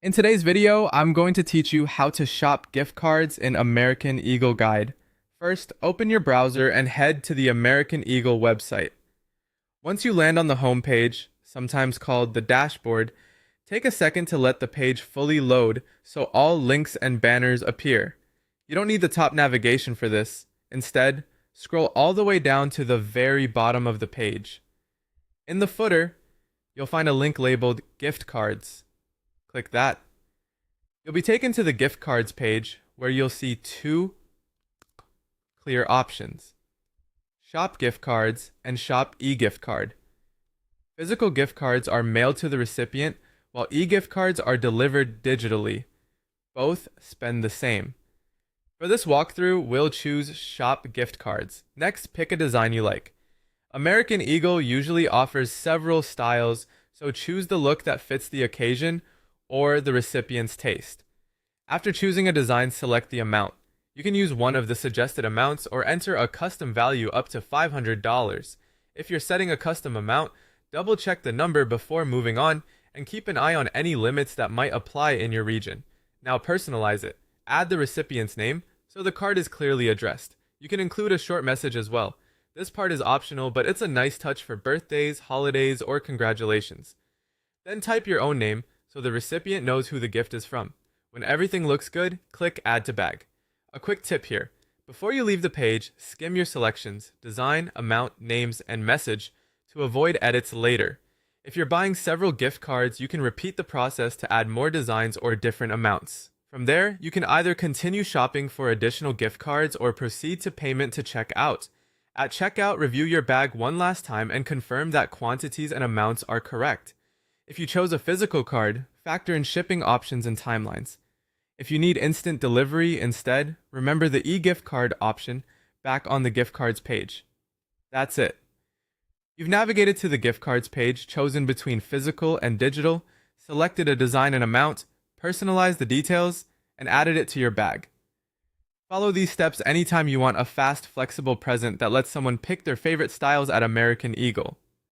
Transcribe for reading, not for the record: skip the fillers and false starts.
In today's video, I'm going to teach you how to shop gift cards in American Eagle Guide. First, open your browser and head to the American Eagle website. Once you land on the home page, sometimes called the dashboard, take a second to let the page fully load so all links and banners appear. You don't need the top navigation for this. Instead, scroll all the way down to the very bottom of the page. In the footer, you'll find a link labeled Gift Cards. Click that. You'll be taken to the gift cards page where you'll see two clear options: Shop Gift Cards and Shop e-gift card. Physical gift cards are mailed to the recipient, while e-gift cards are delivered digitally. Both spend the same. For this walkthrough, we'll choose Shop Gift Cards. Next, pick a design you like. American Eagle usually offers several styles, so choose the look that fits the occasion or the recipient's taste. After choosing a design, select the amount. You can use one of the suggested amounts or enter a custom value up to $500. If you're setting a custom amount, double check the number before moving on and keep an eye on any limits that might apply in your region. Now personalize it. Add the recipient's name so the card is clearly addressed. You can include a short message as well. This part is optional, but it's a nice touch for birthdays, holidays, or congratulations. Then type your own name so the recipient knows who the gift is from. When everything looks good, click Add to Bag. A quick tip here. Before you leave the page, skim your selections, design, amount, names, and message to avoid edits later. If you're buying several gift cards, you can repeat the process to add more designs or different amounts. From there, you can either continue shopping for additional gift cards or proceed to payment to check out. At checkout, review your bag one last time and confirm that quantities and amounts are correct. If you chose a physical card, factor in shipping options and timelines. If you need instant delivery instead, remember the e-gift card option back on the gift cards page. That's it. You've navigated to the gift cards page, chosen between physical and digital, selected a design and amount, personalized the details, and added it to your bag. Follow these steps anytime you want a fast, flexible present that lets someone pick their favorite styles at American Eagle.